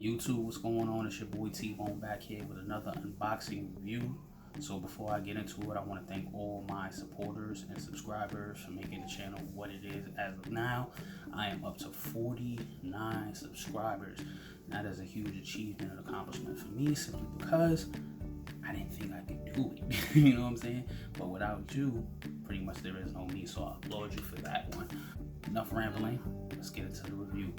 YouTube, what's going on? It's your boy T-Bone back here with another unboxing review. So before I get into it, I want to thank all my supporters and subscribers for making the channel what it is as of now. I am up to 49 subscribers. That is a huge achievement and accomplishment for me simply because I didn't think I could do it. You know what I'm saying? But without you, pretty much there is no me. So I applaud you for that one. Enough rambling. Let's get into the review.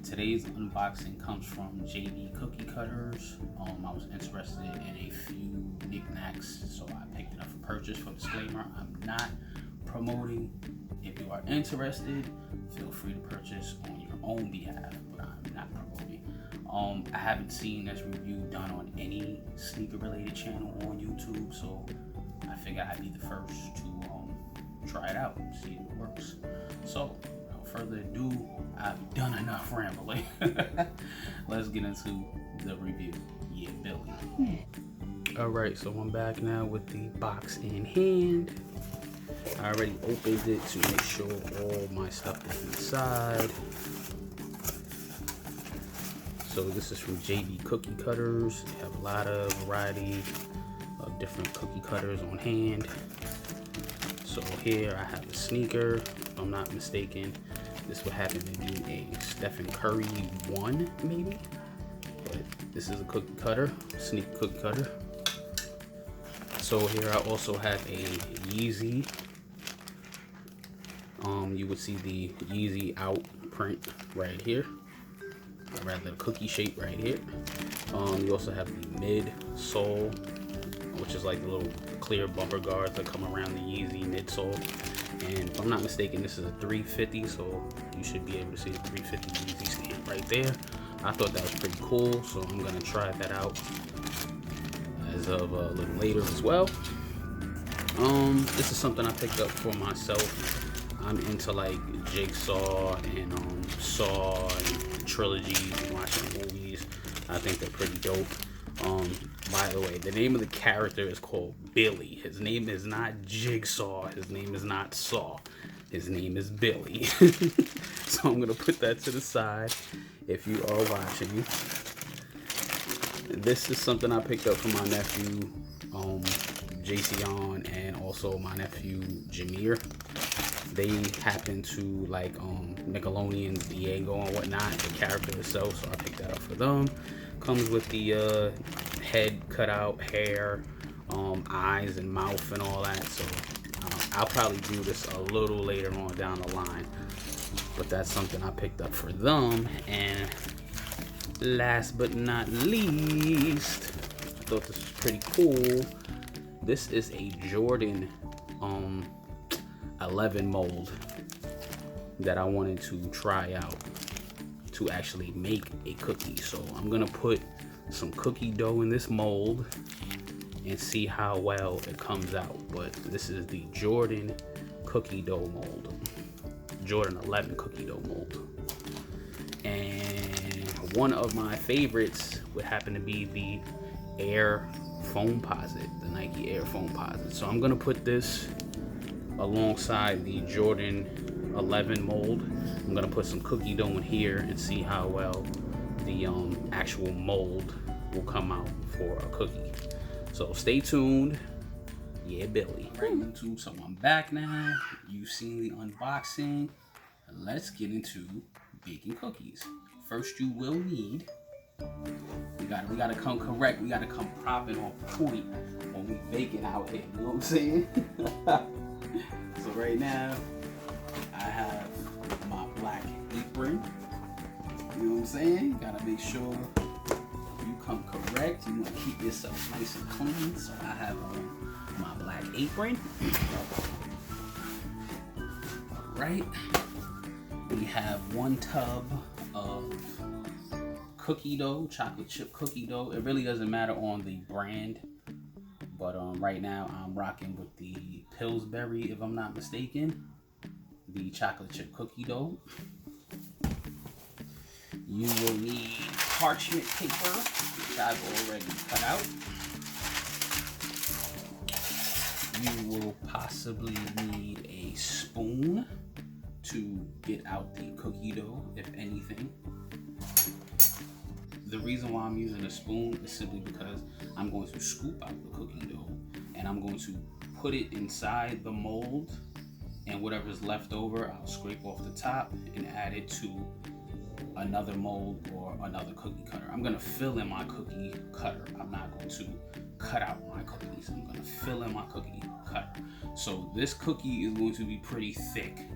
Today's unboxing comes from JB Cookie Cutters. I was interested in a few knickknacks, so I picked it up for purchase. For disclaimer, I'm not promoting. If you are interested, feel free to purchase on your own behalf, but I'm not promoting. I haven't seen this review done on any sneaker related channel on YouTube, so I figure I'd be the first to try it out and see if it works. So further ado, I've done enough rambling. Let's get into the review. Yeah, Billy. Alright, so I'm back now with the box in hand. I already opened it to make sure all my stuff is inside. So this is from JB Cookie Cutters. They have a lot of variety of different cookie cutters on hand. So here I have a sneaker, if I'm not mistaken. This would happen to be a Stephen Curry 1, maybe. But this is a cookie cutter, sneaker cookie cutter. So here I also have a Yeezy. You would see the Yeezy out print right here, or rather the cookie shape right here. You also have the mid sole, which is like the little clear bumper guards that come around the Yeezy midsole. And if I'm not mistaken, this is a 350, so you should be able to see the 350 Yeezy stamp right there. I thought that was pretty cool, so I'm gonna try that out as of a little later as well. This is something I picked up for myself. I'm into like Jigsaw and Saw and trilogies and watching movies. I think they're pretty dope. By the way, the name of the character is called Billy. His name is not Jigsaw. His name is not Saw. His name is Billy. So I'm gonna put that to the side if you are watching. This is something I picked up from my nephew, Jason, and also my nephew Jameer. They happen to like Nickelodeon's Diego and whatnot, the character itself, so I picked that up for them. Comes with the head cut out, hair, eyes and mouth and all that, so I'll probably do this a little later on down the line, but that's something I picked up for them. And last but not least, I thought this was pretty cool. This is a Jordan 11 mold that I wanted to try out to actually make a cookie. So I'm gonna put some cookie dough in this mold and see how well it comes out. But this is the Jordan cookie dough mold, Jordan 11 cookie dough mold. And one of my favorites would happen to be the Air Foamposite, the Nike Air Foamposite. So I'm gonna put this alongside the Jordan 11 mold. I'm gonna put some cookie dough in here and see how well the actual mold will come out for a cookie. So stay tuned. Yeah, Billy. Right, YouTube, so I'm back now. You've seen the unboxing. Let's get into baking cookies. First, you will need, we gotta come correct, we gotta come proper on point when we baking out here, you know what I'm saying? So right now, I have my black apron. You know what I'm saying? Gotta make sure you come correct. You wanna keep yourself nice and clean. So I have on my black apron. Alright. We have 1 tub of cookie dough, chocolate chip cookie dough. It really doesn't matter on the brand, but right now I'm rocking with the Pillsbury, if I'm not mistaken, the chocolate chip cookie dough. You will need parchment paper, which I've already cut out. You will possibly need a spoon to get out the cookie dough, if anything. the reason why I'm using a spoon is simply because I'm going to scoop out the cookie dough and I'm going to put it inside the mold, and whatever's left over I'll scrape off the top and add it to another mold or another cookie cutter. I'm gonna fill in my cookie cutter. I'm not going to cut out my cookies. I'm gonna fill in my cookie cutter. So this cookie is going to be pretty thick.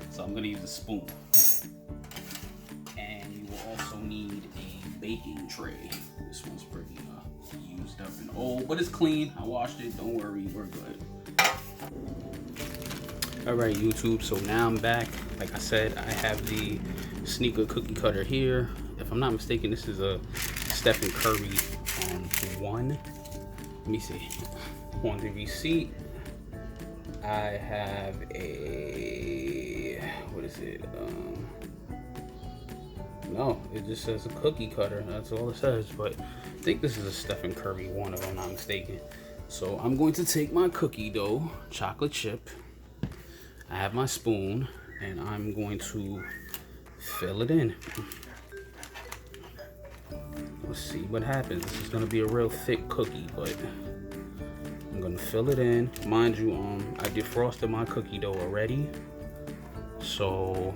So I'm gonna use a spoon. And you will also need a baking tray. This one's pretty used up and old, but it's clean. I washed it, don't worry, we're good. Alright YouTube, so now I'm back. Like I said, I have the sneaker cookie cutter here. If I'm not mistaken, this is a Stephen Curry one. Let me see. On the receipt, I have a, what is it? No, it just says a cookie cutter. That's all it says. But I think this is a Stephen Curry one, if I'm not mistaken. So I'm going to take my cookie dough, chocolate chip. I have my spoon, and I'm going to fill it in. Let's see what happens. This is gonna be a real thick cookie, but I'm gonna fill it in. Mind you, I defrosted my cookie dough already, so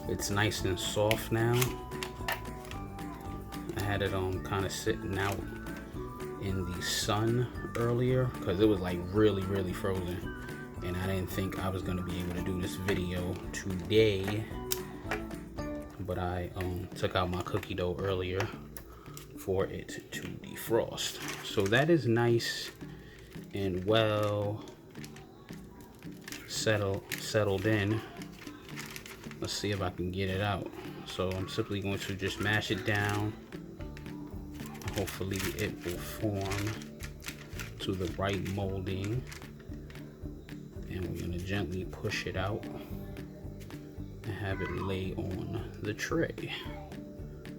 it's nice and soft now. I had it kind of sitting out in the sun earlier because it was like really frozen, and I didn't think I was gonna be able to do this video today, but I took out my cookie dough earlier for it to defrost. So that is nice and well settled in. Let's see if I can get it out. So I'm simply going to just mash it down. Hopefully it will form to the right molding, and we're going to gently push it out and have it lay on the tray.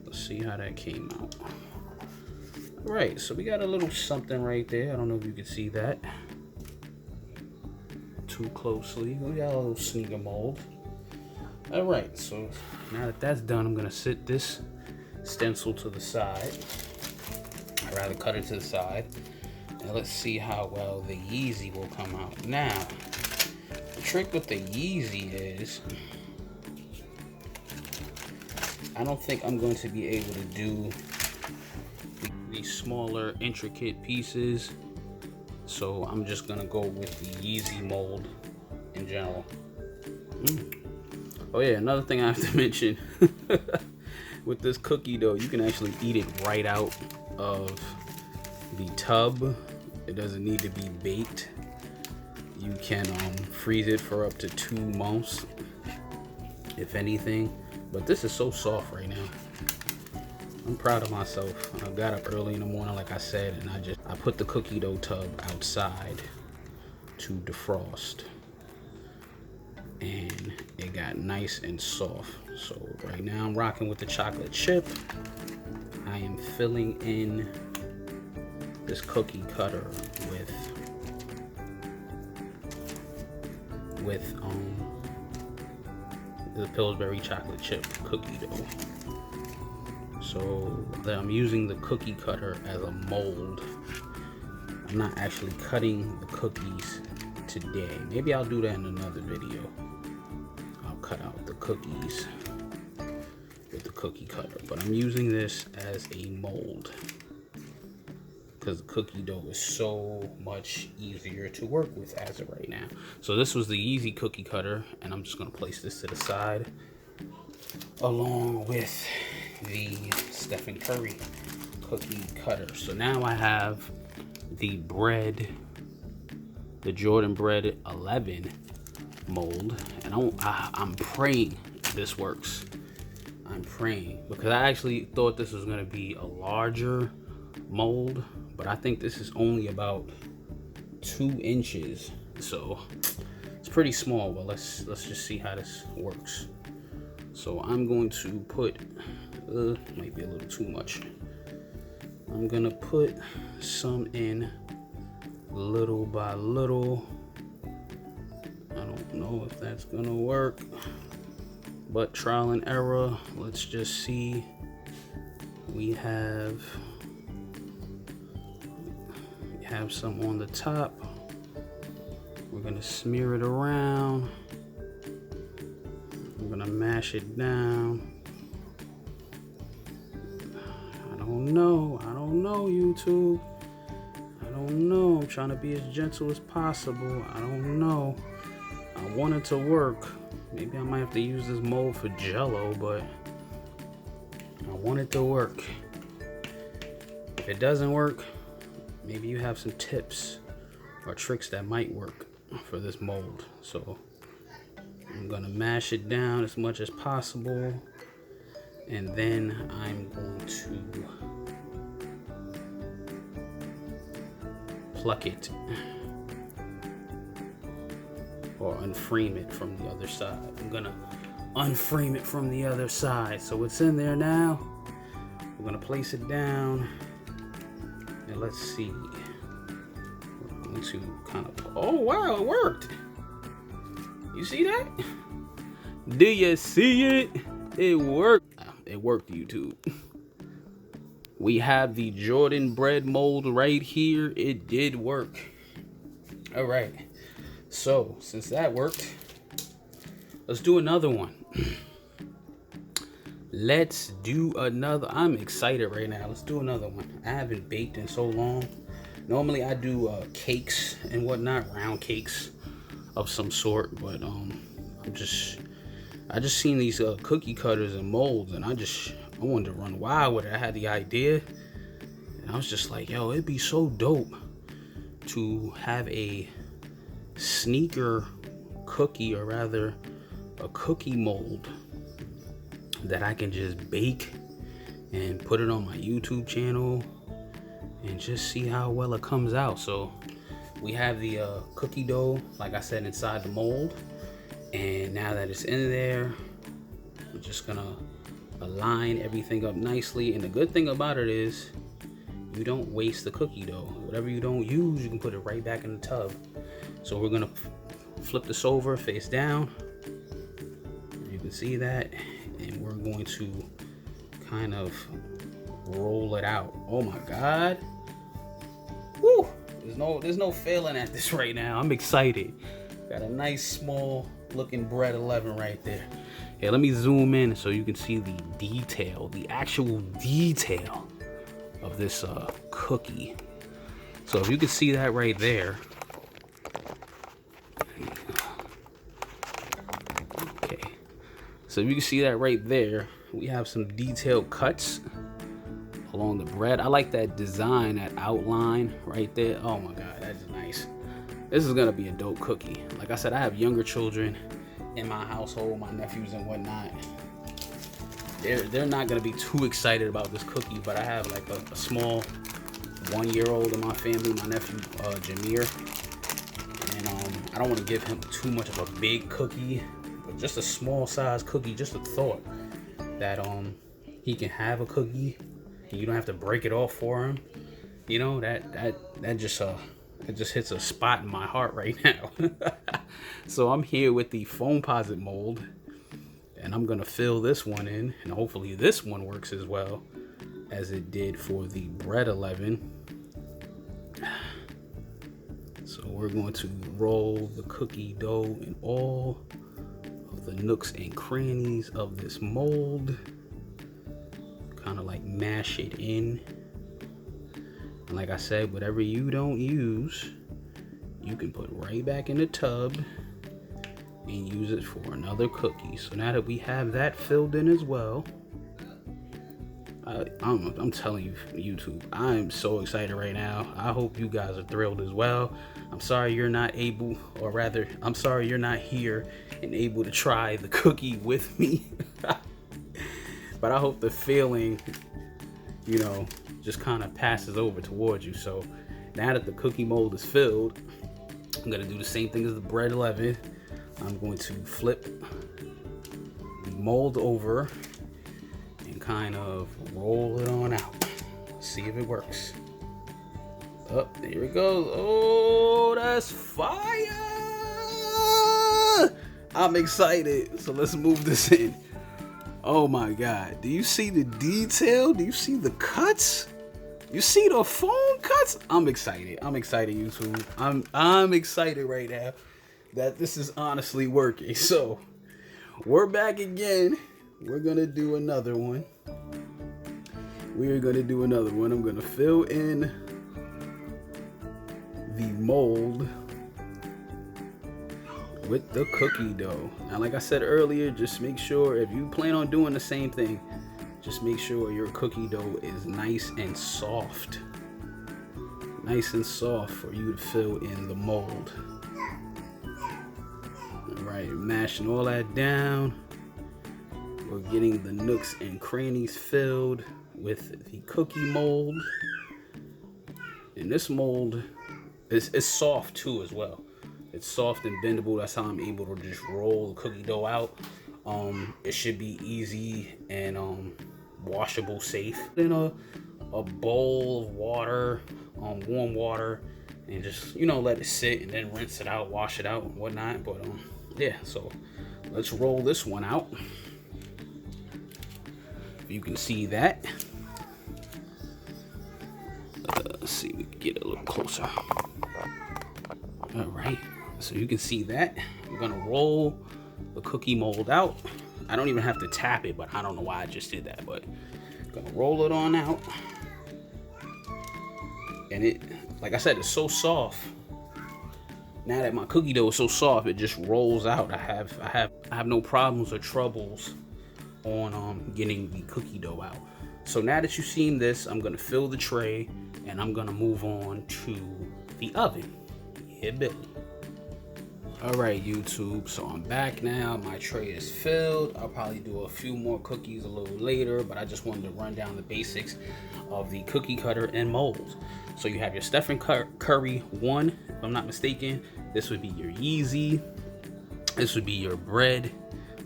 Let's see how that came out. All right, so we got a little something right there. I don't know if you can see that too closely. We got a little sneaker mold. All right, so now that that's done, I'm gonna sit this stencil to the side. I'd rather cut it to the side. And let's see how well the Yeezy will come out. Now, the trick with the Yeezy is, I don't think I'm going to be able to do these smaller, intricate pieces. So I'm just gonna go with the Yeezy mold in general. Oh yeah, another thing I have to mention, with this cookie dough, you can actually eat it right out of the tub. It doesn't need to be baked. You can freeze it for up to 2 months, if anything. But this is so soft right now. I'm proud of myself. I got up early in the morning, like I said, and I put the cookie dough tub outside to defrost, and it got nice and soft. So right now I'm rocking with the chocolate chip. I am filling in this cookie cutter with the Pillsbury chocolate chip cookie dough. So I'm using the cookie cutter as a mold. I'm not actually cutting the cookies today. Maybe I'll do that in another video. I'll cut out the cookies with the cookie cutter, but I'm using this as a mold because the cookie dough is so much easier to work with as of right now. So this was the Yeezy cookie cutter, and I'm just gonna place this to the side along with the Stephen Curry cookie cutter. So now I have the Jordan Bread 11 mold, and I'm praying this works. I'm praying, because I actually thought this was going to be a larger mold, but I think this is only about 2 inches, so it's pretty small. But let's just see how this works. So I'm going to put might be a little too much. I'm gonna put some in little by little. I don't know if that's gonna work. but trial and error. Let's just see. We have some on the top. We're gonna smear it around. We're gonna mash it down. I don't know, YouTube. I don't know. I'm trying to be as gentle as possible. I don't know. I want it to work. Maybe I might have to use this mold for Jello, but I want it to work. If it doesn't work, maybe you have some tips or tricks that might work for this mold. So I'm gonna mash it down as much as possible, and then I'm going to pluck it or unframe it from the other side. I'm gonna unframe it from the other side. So it's in there now. We're gonna place it down, and let's see. We're going to kind of, oh wow, it worked. You see that? Do you see it? It worked. It worked, YouTube. We have the Jordan bread mold right here. It did work. All right. So since that worked, let's do another one. Let's do another. I'm excited right now. Let's do another one. I haven't baked in so long. Normally I do cakes and whatnot, round cakes of some sort, but I just seen these cookie cutters and molds, and I wanted to run wild with it. I had the idea, and I was just like, yo, it'd be so dope to have a sneaker cookie, or rather a cookie mold that I can just bake and put it on my YouTube channel and just see how well it comes out. So we have the cookie dough, like I said, inside the mold, and now that it's in there, we're just gonna align everything up nicely. And the good thing about it is you don't waste the cookie dough. Whatever you don't use, you can put it right back in the tub. So we're gonna flip this over face down. You can see that, and we're going to kind of roll it out. Oh my God. Woo! There's no failing at this right now. I'm excited. Got a nice small looking bread 11 right there. Yeah, let me zoom in so you can see the detail, the actual detail of this cookie. So if you can see that right there. Okay. So if you can see that right there, we have some detailed cuts along the bread. I like that design, that outline right there. Oh my God, that's nice. This is gonna be a dope cookie. Like I said, I have younger children in my household, my nephews and whatnot. They're not gonna be too excited about this cookie, but I have like a small 1-year-old in my family, my nephew Jameer, and I don't want to give him too much of a big cookie, but just a small size cookie. Just a thought that he can have a cookie and you don't have to break it off for him. You know, that just hits a spot in my heart right now. So I'm here with the Foamposite mold, and I'm gonna fill this one in, and hopefully this one works as well as it did for the bread 11. So we're going to roll the cookie dough in all of the nooks and crannies of this mold, kind of like mash it in. And like I said, whatever you don't use, you can put right back in the tub and use it for another cookie. So now that we have that filled in as well, I'm telling you, YouTube, I'm so excited right now. I hope you guys are thrilled as well. I'm sorry you're not able, or rather, I'm sorry you're not here and able to try the cookie with me. But I hope the feeling, you know, just kind of passes over towards you. So now that the cookie mold is filled, I'm gonna do the same thing as the bread 11. I'm going to flip the mold over and kind of roll it on out. See if it works. Oh, there it goes. Oh, that's fire! I'm excited. So let's move this in. Oh my God. Do you see the detail? Do you see the cuts? You see the foam cuts? I'm excited. I'm excited, YouTube. I'm excited right now that this is honestly working. So we're back again. We're gonna do another one. We're gonna do another one. I'm gonna fill in the mold with the cookie dough. Now, like I said earlier, just make sure if you plan on doing the same thing, just make sure your cookie dough is nice and soft. Nice and soft for you to fill in the mold. All right, mashing all that down. We're getting the nooks and crannies filled with the cookie mold. And this mold is soft too as well. It's soft and bendable. That's how I'm able to just roll the cookie dough out. It should be easy and washable, safe. In a bowl of water, warm water, and just, you know, let it sit and then rinse it out, wash it out and whatnot. But yeah, so let's roll this one out. You can see that. Let's see, we can get a little closer. All right, so you can see that. I'm gonna roll the cookie mold out. I don't even have to tap it, but I don't know why I just did that, but I'm gonna roll it on out. And it, like I said, it's so soft. Now that my cookie dough is so soft, it just rolls out. I have no problems or troubles on getting the cookie dough out. So now that you've seen this, I'm gonna fill the tray and I'm gonna move on to the oven. Yeah, Billy. All right, YouTube, so I'm back now. My tray is filled. I'll probably do a few more cookies a little later, but I just wanted to run down the basics of the cookie cutter and molds. So you have your Stephen Curry 1, if I'm not mistaken. This would be your Yeezy. This would be your Bread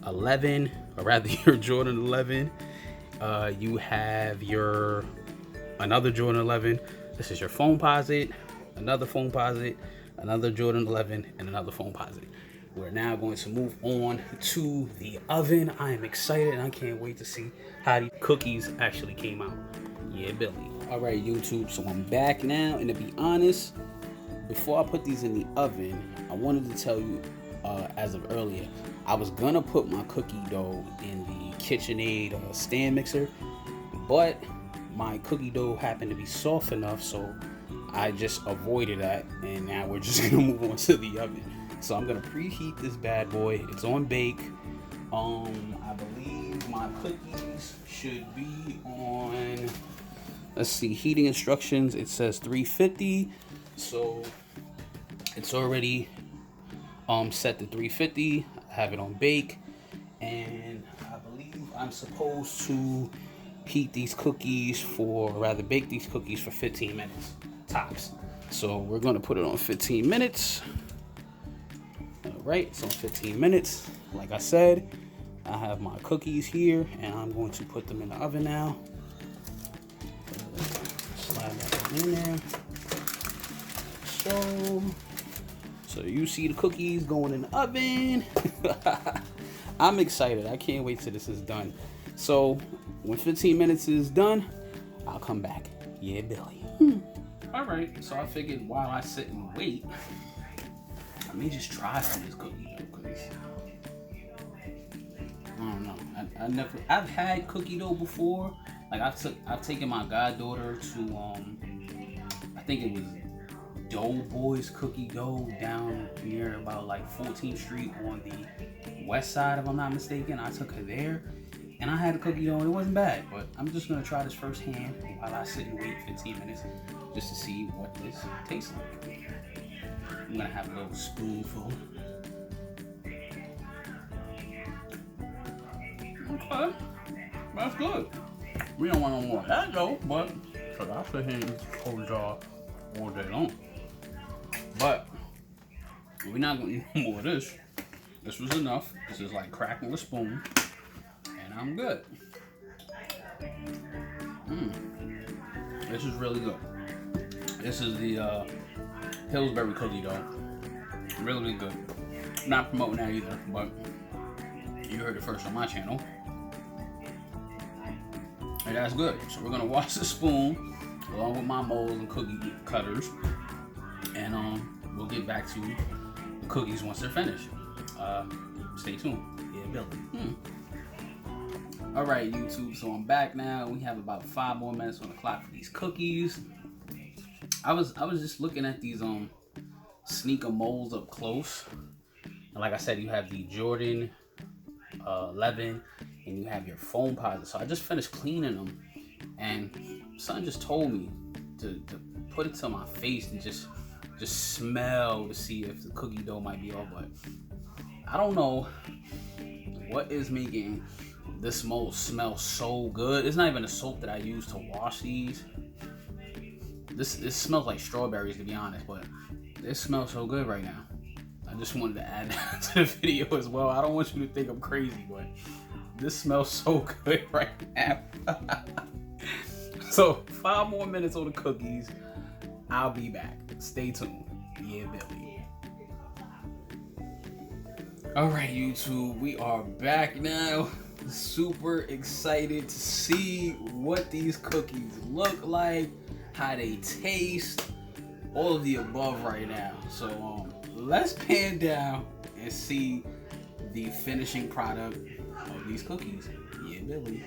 11, or rather your Jordan 11. You have your another Jordan 11. This is your Foamposite, another Foamposite, another Jordan 11, and another Foamposite. We're now going to move on to the oven. I am excited and I can't wait to see how these cookies actually came out. Yeah, Billy. All right, YouTube, so I'm back now, and to be honest, before I put these in the oven, I wanted to tell you, as of earlier, I was gonna put my cookie dough in the KitchenAid stand mixer, but my cookie dough happened to be soft enough, so I just avoided that, and now we're just gonna move on to the oven. So I'm gonna preheat this bad boy. It's on bake. I believe my cookies should be on, let's see, heating instructions. It says 350, so it's already set to 350. I have it on bake, and I believe I'm supposed to heat these cookies for, or rather bake these cookies for 15 minutes tops. So we're gonna put it on 15 minutes. All right, so 15 minutes. Like I said, I have my cookies here, and I'm going to put them in the oven now. Slide that in there. So you see the cookies going in the oven. I'm excited. I can't wait till this is done. So when 15 minutes is done, I'll come back. Yeah, Billy. All right, so I figured while I sit and wait, let me just try some of this cookie dough, because I don't know. I've had cookie dough before. Like I've taken my goddaughter to I think it was Doughboy's Cookie Dough down near about like 14th Street on the west side, if I'm not mistaken. I took her there, and I had a cookie dough, and it wasn't bad. But I'm just gonna try this firsthand while I sit and wait 15 minutes, just to see what this tastes like. I'm gonna have a little spoonful. Okay, that's good. We don't want no more of that though, but so I sit here and eat this whole jar all day long. But we're not gonna eat more of this. This was enough. This is like cracking a spoon, and I'm good. This is really good. This is the Pillsbury cookie dough. Really, really good. Not promoting that either, but you heard it first on my channel. And that's good. So we're gonna wash the spoon along with my molds and cookie cutters, and we'll get back to the cookies once they're finished. Stay tuned. Yeah, Billy. All right, YouTube. So I'm back now. We have about 5 more minutes on the clock for these cookies. I was just looking at these sneaker molds up close, and like I said, you have the Jordan 11, and you have your foam posits. So I just finished cleaning them, and son just told me to put it to my face and just smell to see if the cookie dough might be off. But I don't know what is making this mold smell so good. It's not even the soap that I use to wash these. This smells like strawberries, to be honest, but it smells so good right now. I just wanted to add that to the video as well. I don't want you to think I'm crazy, but this smells so good right now. So 5 more minutes on the cookies. I'll be back. Stay tuned. Yeah, Billy. All right, YouTube, we are back now. Super excited to see what these cookies look like, how they taste, all of the above right now. So let's pan down and see the finishing product of these cookies. Yeah, Billy.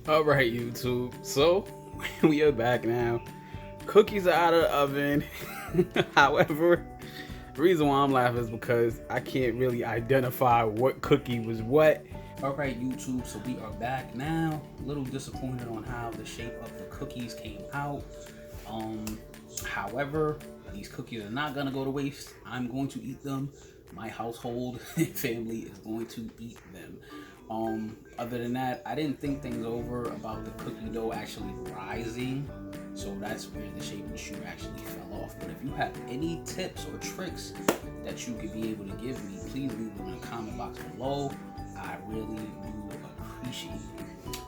All right, YouTube. So we are back now. Cookies are out of the oven. However, the reason why I'm laughing is because I can't really identify what cookie was what. All right, YouTube, so we are back now. A little disappointed on how the shape of the cookies came out. However, these cookies are not gonna go to waste. I'm going to eat them. My household and family is going to eat them. Other than that, I didn't think things over about the cookie dough actually rising. So that's where the shape of the shoe actually fell off. But if you have any tips or tricks that you could be able to give me, please leave them in the comment box below. I really do appreciate it.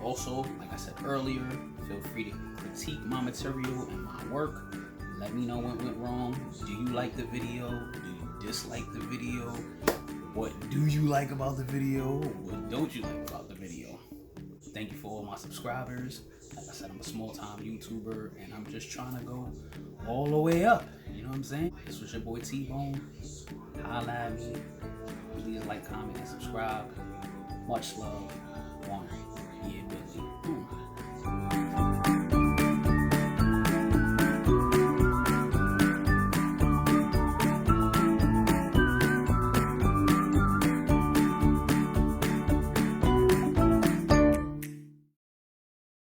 Also, like I said earlier, feel free to critique my material and my work. Let me know what went wrong. Do you like the video? Do you dislike the video? What do you like about the video? What don't you like about the video? Thank you for all my subscribers. Like I said, I'm a small-time YouTuber, and I'm just trying to go all the way up. You know what I'm saying? This was your boy T-Bone. Holla at me. Please like, comment, and subscribe. Much love.